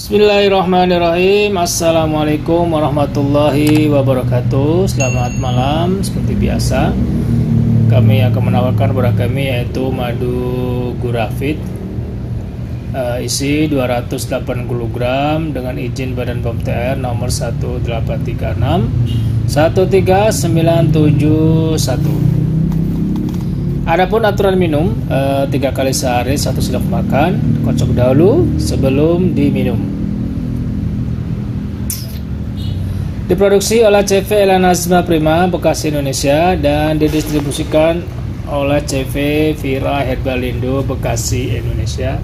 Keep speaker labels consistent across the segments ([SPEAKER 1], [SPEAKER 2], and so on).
[SPEAKER 1] Bismillahirrahmanirrahim. Assalamualaikum warahmatullahi wabarakatuh. Selamat malam. Seperti biasa, kami akan menawarkan produk kami yaitu madu gurafit, isi 280 gram dengan izin Badan POM TR nomor 1836 13971. Adapun aturan minum, 3 kali sehari 1 sendok makan, kocok dahulu sebelum diminum. Diproduksi oleh CV Elanazma Prima, Bekasi, Indonesia, dan didistribusikan oleh CV Vira Herbalindo, Bekasi, Indonesia,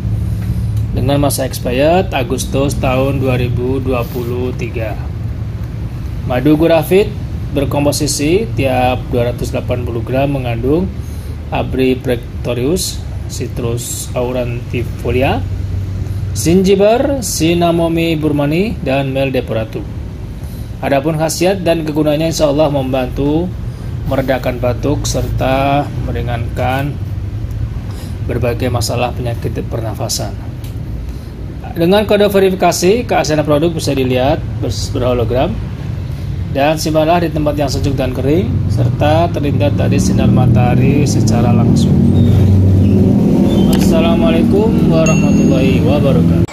[SPEAKER 1] dengan masa expired Agustus tahun 2023. Madu gurafit berkomposisi tiap 280 gram mengandung Abrictorius, Citrus aurantifolia, Zingiber, Cinnamomum burmani, dan Meldeporatum. Adapun khasiat dan kegunaannya insya Allah membantu meredakan batuk serta meringankan berbagai masalah penyakit pernafasan. Dengan kode verifikasi keaslian produk bisa dilihat berhologram, dan simpanlah di tempat yang sejuk dan kering serta terhindar dari sinar matahari secara langsung. Assalamualaikum warahmatullahi wabarakatuh.